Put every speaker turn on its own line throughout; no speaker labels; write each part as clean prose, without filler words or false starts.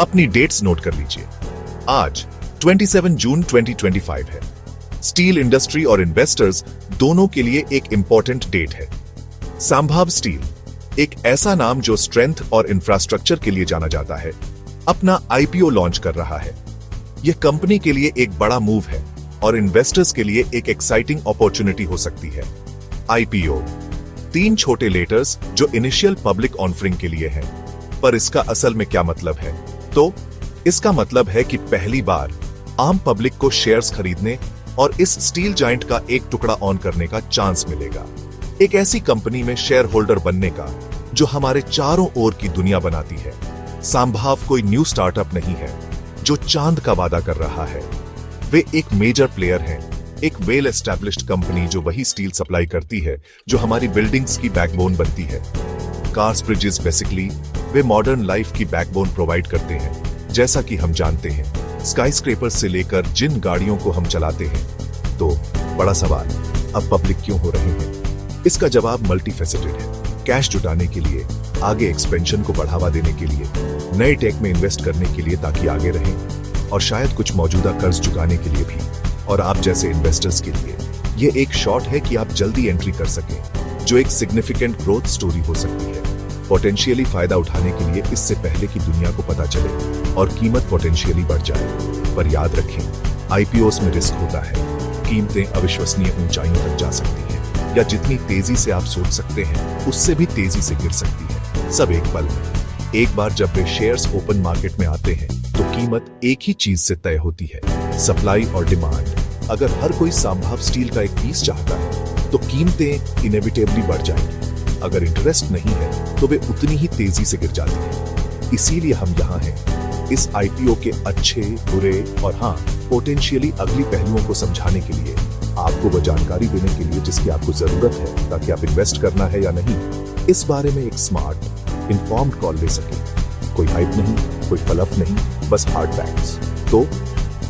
अपनी dates note कर लीजिए। आज 27 जून 2025 है। स्टील इंडस्ट्री और इन्वेस्टर्स दोनों के लिए एक इंपॉर्टेंट डेट है। सांभाव स्टील, एक ऐसा नाम जो स्ट्रेंथ और इंफ्रास्ट्रक्चर के लिए जाना जाता है, अपना आईपीओ लॉन्च कर रहा है। यह कंपनी के लिए एक बड़ा मूव है और इन्वेस्टर्स के लिए एक एक्साइटिंग अपॉर्चुनिटी हो सकती है। आईपीओ 3 छोटे लेटर्स जो इनिशियल पब्लिक ऑफरिंग के लिए हैं, पर इसका असल में क्या मतलब है? तो इसका मतलब है कि पहली बार आम पब्लिक को शेयर्स खरीदने और इस स्टील जायंट का एक टुकड़ा ऑन करने का चांस मिलेगा। एक ऐसी कंपनी में शेयर होल्डर बनने का जो हमारे चारों ओर की दुनिया बनाती है। सांभाव कोई न्यू स्टार्टअप नहीं है जो चांद का वादा कर रहा है। वे एक मेजर प्लेयर हैं, एक वेल एस्टैब्लिश्ड कंपनी जो वही स्टील सप्लाई करती है जो हमारी बिल्डिंग्स की बैकबोन बनती है। कार्स, ब्रिजेस, बेसिकली वे मॉडर्न लाइफ की बैकबोन प्रोवाइड करते हैं। जैसा कि हम जानते हैं, स्काईस्क्रेपर्स से लेकर जिन गाड़ियों को हम चलाते हैं। तो बड़ा सवाल, अब पब्लिक क्यों हो रहे हैं? इसका जवाब मल्टीफेसेटेड है। कैश जुटाने के लिए, आगे एक्सपेंशन को बढ़ावा देने के लिए, नए टेक में इन्वेस्ट करने के लिए ताकि आगे रहें, और शायद कुछ मौजूदा कर्ज चुकाने के लिए भी। और आप जैसे इन्वेस्टर्स के लिए यह एक शॉट है कि आप जल्दी एंट्री कर सकें, जो एक सिग्निफिकेंट ग्रोथ स्टोरी हो सकती है। पोटेंशियली फायदा उठाने के लिए इससे पहले कि दुनिया को पता चले और कीमत पोटेंशियली बढ़ जाए। पर याद रखें, आईपीओस में रिस्क होता है। कीमतें अविश्वसनीय ऊंचाइयों तक जा सकती हैं, या जितनी तेजी से आप सोच सकते हैं उससे भी तेजी से गिर सकती है। सब एक पल में। एक बार जब वे शेयर्स ओपन मार्केट में आते हैं तो कीमत एक ही चीज से तय होती है, सप्लाई और डिमांड। अगर हर कोई सांभाव स्टील का एक पीस चाहता है तो कीमतें इनएविटेबली बढ़ जाएंगी। अगर इंटरेस्ट नहीं है तो वे उतनी ही तेजी से गिर जाती हैं। इसीलिए हम यहाँ हैं, इस आईपीओ के अच्छे, बुरे और हाँ, पोटेंशियली अगली पहलुओं को समझाने के लिए, आपको वो जानकारी देने के लिए जिसकी आपको जरूरत है ताकि आप इन्वेस्ट करना है या नहीं, इस बारे में एक स्मार्ट, इन्फॉर्म्ड कॉल ले सके। कोई हाइप नहीं, कोई फ्लफ नहीं, बस हार्ड फैक्ट्स। तो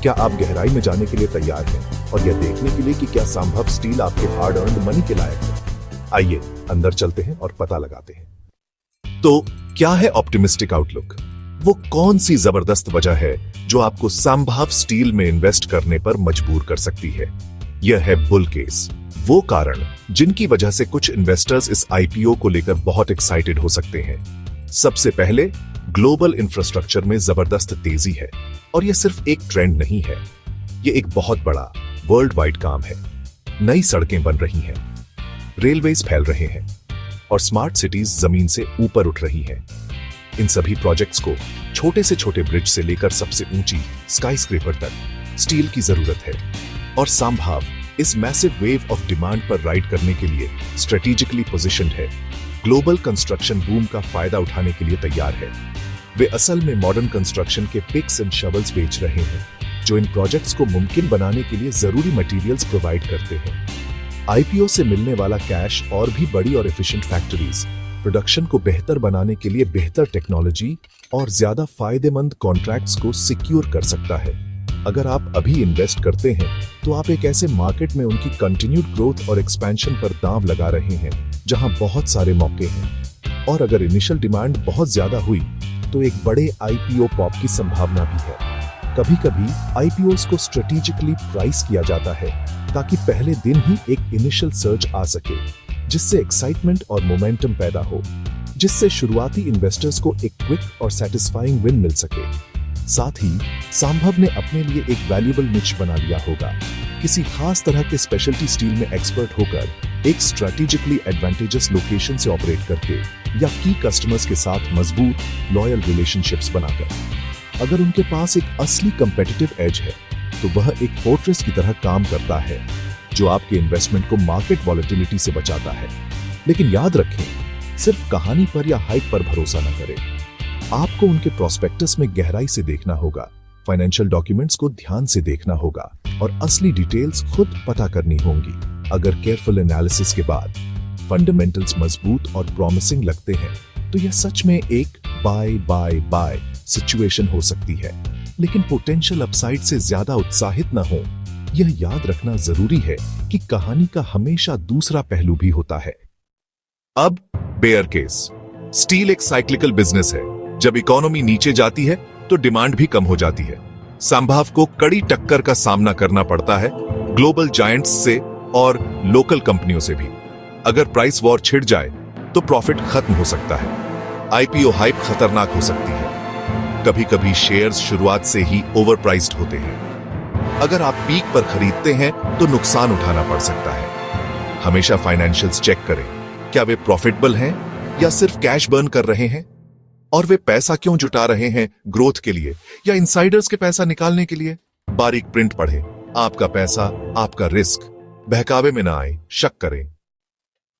क्या आप गहराई में जाने के लिए तैयार हैं और यह देखने के लिए कि क्या सांभाव स्टील आपके हार्ड अर्न्ड मनी के लायक है? आइए अंदर चलते हैं और पता लगाते हैं। तो क्या है ऑप्टिमिस्टिक आउटलुक? वो कौन सी जबरदस्त वजह है जो आपको सांभाव स्टील में इन्वेस्ट करने पर मजबूर कर सकती है? यह है बुल केस, वो कारण जिनकी वजह से कुछ इन्वेस्टर्स इस आईपीओ को लेकर बहुत एक्साइटेड हो सकते हैं। सबसे पहले, ग्लोबल इंफ्रास्ट्रक्चर में जबरदस्त तेजी है, और यह सिर्फ एक ट्रेंड नहीं है, यह एक बहुत बड़ा वर्ल्ड वाइड काम है। नई सड़कें बन रही हैं, रेलवेज फैल रहे हैं, और स्मार्ट सिटीज जमीन से ऊपर उठ रही हैं। इन सभी प्रोजेक्ट्स को, छोटे से छोटे ब्रिज से लेकर सबसे ऊंची स्काईस्क्रेपर तक, स्टील की जरूरत है। और सांभाव इस मैसिव वेव ऑफ डिमांड पर राइड करने के लिए स्ट्रेटेजिकली पोजीशनड है। ग्लोबल कंस्ट्रक्शन बूम का फायदा उठाने के लिए तैयार है। वे असल में मॉडर्न कंस्ट्रक्शन के पिक्स एंड शवल्स बेच रहे हैं, जो इन प्रोजेक्ट्स को मुमकिन बनाने के लिए जरूरी मटेरियल्स प्रोवाइड करते हैं। आईपीओ से मिलने वाला कैश और भी बड़ी और एफिशिएंट फैक्ट्रीज, प्रोडक्शन को बेहतर बनाने के लिए बेहतर टेक्नोलॉजी और ज्यादा फायदेमंद कॉन्ट्रैक्ट्स को सिक्योर कर सकता है। अगर आप अभी इन्वेस्ट करते हैं तो आप एक ऐसे मार्केट में उनकी कंटिन्यूड ग्रोथ और एक्सपेंशन पर दांव लगा रहे हैं जहां बहुत सारे मौके हैं। और अगर इनिशियल डिमांड बहुत ज्यादा हुई तो एक बड़े आईपीओ पॉप की संभावना भी है। कभी कभी आईपीओस को स्ट्रेटेजिकली प्राइस किया जाता है ताकि पहले दिन ही एक इनिशियल सर्च आ सके, जिससे एक्साइटमेंट और मोमेंटम पैदा हो, जिससे शुरुआती इन्वेस्टर्स को एक क्विक और सेटिस्फाइंग विन मिल सके। साथ ही सांभव ने अपने लिए एक वैल्यूएबल निच बना लिया होगा, किसी खास तरह के स्पेशलिटी स्टील में एक्सपर्ट होकर, एक स्ट्रेटेजिकली एडवांटेजस लोकेशन से ऑपरेट करके, या की कस्टमर्स के साथ मजबूत लॉयल रिलेशनशिप्स बनाकर। अगर उनके पास एक असली कंपेटिटिव एज है तो वह एक फोर्ट्रेस की तरह काम करता है, जो आपके इन्वेस्टमेंट को मार्केट वॉलेटिलिटी से बचाता है। लेकिन याद रखें, सिर्फ कहानी पर या हाइप पर भरोसा न करें। आपको उनके प्रोस्पेक्टस में गहराई से देखना होगा, फाइनेंशियल डॉक्यूमेंट्स को ध्यान से देखना होगा और असली डिटेल्स खुद पता करनी होंगी। अगर केयरफुल एनालिसिस के बाद फंडामेंटल्स मजबूत और प्रॉमिसिंग लगते हैं तो यह सच में एक बाय सिचुएशन हो सकती है। लेकिन पोटेंशियल अपसाइड से ज्यादा उत्साहित न हो, यह याद रखना जरूरी है कि कहानी का हमेशा दूसरा पहलू भी होता है। अब बेयर केस। स्टील एक साइक्लिकल बिजनेस है। जब इकोनॉमी नीचे जाती है तो डिमांड भी कम हो जाती है। संभाव को कड़ी टक्कर का सामना करना पड़ता है ग्लोबल जायंट्स से और लोकल कंपनियों से भी। अगर प्राइस वॉर छिड़ जाए तो प्रॉफिट खत्म हो सकता है। आईपीओ हाइप खतरनाक हो सकती है। कभी कभी शेयर्स शुरुआत से ही ओवर प्राइस्ड होते हैं। अगर आप पीक पर खरीदते हैं तो नुकसान उठाना पड़ सकता है। हमेशा फाइनेंशियल्स चेक करें, क्या वे प्रॉफिटेबल हैं या सिर्फ कैश बर्न कर रहे हैं, और वे पैसा क्यों जुटा रहे हैं, ग्रोथ के लिए या इनसाइडर्स के पैसा निकालने के लिए। बारीक प्रिंट पढ़ें, आपका पैसा आपका रिस्क, बहकावे में ना आए, शक करें।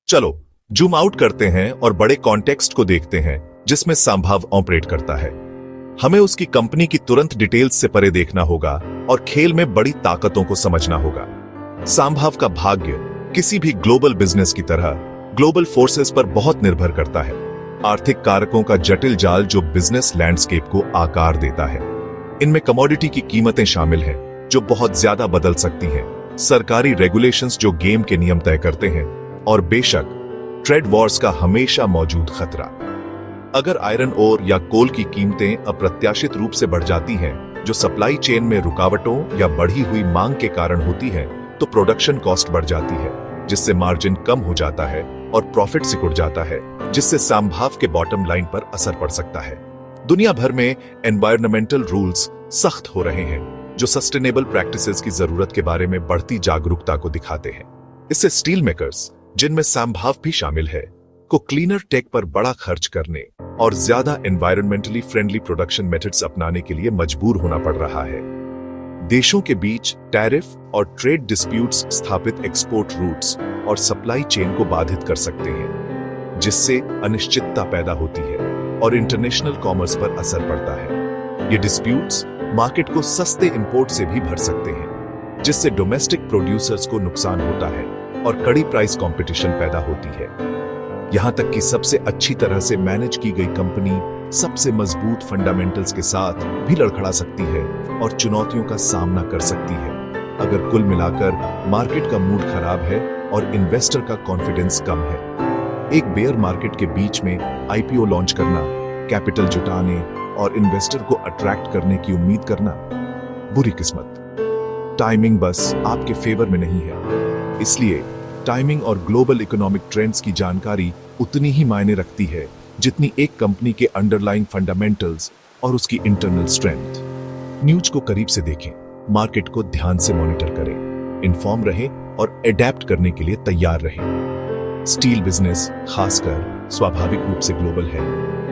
चलो जूम आउट करते हैं और बड़े कॉन्टेक्स्ट को देखते हैं जिसमें संभाव ऑपरेट करता है। हमें उसकी कंपनी की तुरंत डिटेल्स से परे देखना होगा और खेल में बड़ी ताकतों को समझना होगा। संभाव का भाग्य किसी भी ग्लोबल बिजनेस की तरह ग्लोबल फोर्सेस पर बहुत निर्भर करता है। आर्थिक कारकों का जटिल जाल जो बिजनेस लैंडस्केप को आकार देता है। इनमें कमोडिटी की कीमतें शामिल हैं जो बहुत ज्यादा बदल सकती हैं, सरकारी रेगुलेशंस जो गेम के नियम तय करते हैं, और बेशक ट्रेड वॉर्स का हमेशा मौजूद खतरा। अगर आयरन ओर या कोल की कीमतें अप्रत्याशित रूप से बढ़ जाती हैं, जो सप्लाई चेन में रुकावटों या बढ़ी हुई मांग के कारण होती है, तो प्रोडक्शन कॉस्ट बढ़ जाती है, जिससे मार्जिन कम हो जाता है और प्रॉफिट सिकुड़ जाता है, जिससे संभाव के बॉटम लाइन पर असर पड़ सकता है। दुनिया भर में एनवायरमेंटल रूल्स सख्त हो रहे हैं जो सस्टेनेबल प्रैक्टिसेस की जरूरत के बारे में बढ़ती जागरूकता को दिखाते हैं। इससे स्टील मेकर्स, जिनमें संभाव भी शामिल है, को क्लीनर टेक पर बड़ा खर्च करने और ज्यादा एनवायरमेंटली फ्रेंडली प्रोडक्शन मेथड्स अपनाने के लिए मजबूर होना पड़ रहा है। देशों के बीच टैरिफ और ट्रेड डिस्प्यूट्स स्थापित एक्सपोर्ट रूट्स और सप्लाई चेन को बाधित कर सकते हैं, जिससे अनिश्चितता पैदा होती है और इंटरनेशनल कॉमर्स पर असर पड़ता है। ये डिस्प्यूट्स मार्केट को सस्ते इंपोर्ट से भी भर सकते हैं, जिससे डोमेस्टिक प्रोड्यूसर्स को नुकसान होता है और कड़ी प्राइस कंपटीशन पैदा होती है। यहां तक कि सबसे अच्छी तरह से मैनेज की गई कंपनी सबसे मजबूत फंडामेंटल्स के साथ भी लड़खड़ा सकती है और चुनौतियों का सामना कर सकती है। अगर कुल मिलाकर मार्केट का मूड खराब है और इन्वेस्टर का कॉन्फिडेंस कम है। एक बेयर मार्केट के बीच में आईपीओ लॉन्च करना, कैपिटल जुटाने और इन्वेस्टर को अट्रैक्ट करने की उम्मीद करना बुरी किस्मत। टाइमिंग बस आपके फेवर में नहीं है। इसलिए टाइमिंग और ग्लोबल इकोनॉमिक ट्रेंड्स की जानकारी उतनी ही मायने रखती है जितनी एक कंपनी के अंडरलाइंग फंडामेंटल्स और उसकी इंटरनल स्ट्रेंथ। न्यूज को करीब से देखें, मार्केट को ध्यान से मॉनिटर करें, इन्फॉर्म रहें और एडेप्ट करने के लिए तैयार रहें। स्टील बिजनेस खासकर स्वाभाविक रूप से ग्लोबल है,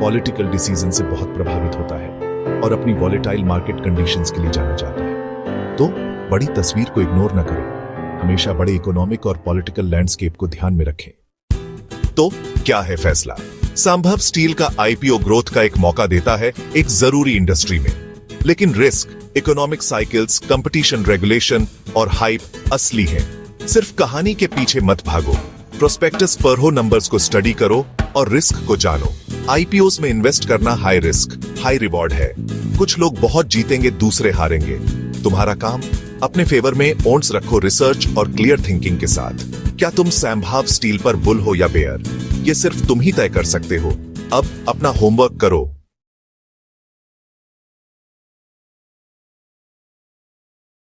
पॉलिटिकल डिसीजन से बहुत प्रभावित होता है और अपनी वॉलेटाइल मार्केट कंडीशंस के लिए जाना जाता है। तो बड़ी तस्वीर को इग्नोर न करें, हमेशा बड़े इकोनॉमिक और पॉलिटिकल लैंडस्केप को ध्यान में रखें। तो क्या है फैसला? संभव स्टील का आईपीओ ग्रोथ का एक मौका देता है एक जरूरी इंडस्ट्री में, लेकिन risk, economic cycles, competition, regulation और हाइप असली है। सिर्फ कहानी के पीछे मत भागो, प्रोस्पेक्टस पढ़ो, नंबर्स को स्टडी करो और रिस्क को जानो। आईपीओस में इन्वेस्ट करना हाई रिस्क हाई रिवॉर्ड है। कुछ लोग बहुत जीतेंगे, दूसरे हारेंगे। तुम्हारा काम अपने फेवर में ओन्स रखो, रिसर्च और क्लियर थिंकिंग के साथ। क्या तुम संभाव स्टील पर बुल हो या बेयर, ये सिर्फ तुम ही तय कर सकते हो। अब अपना होमवर्क करो,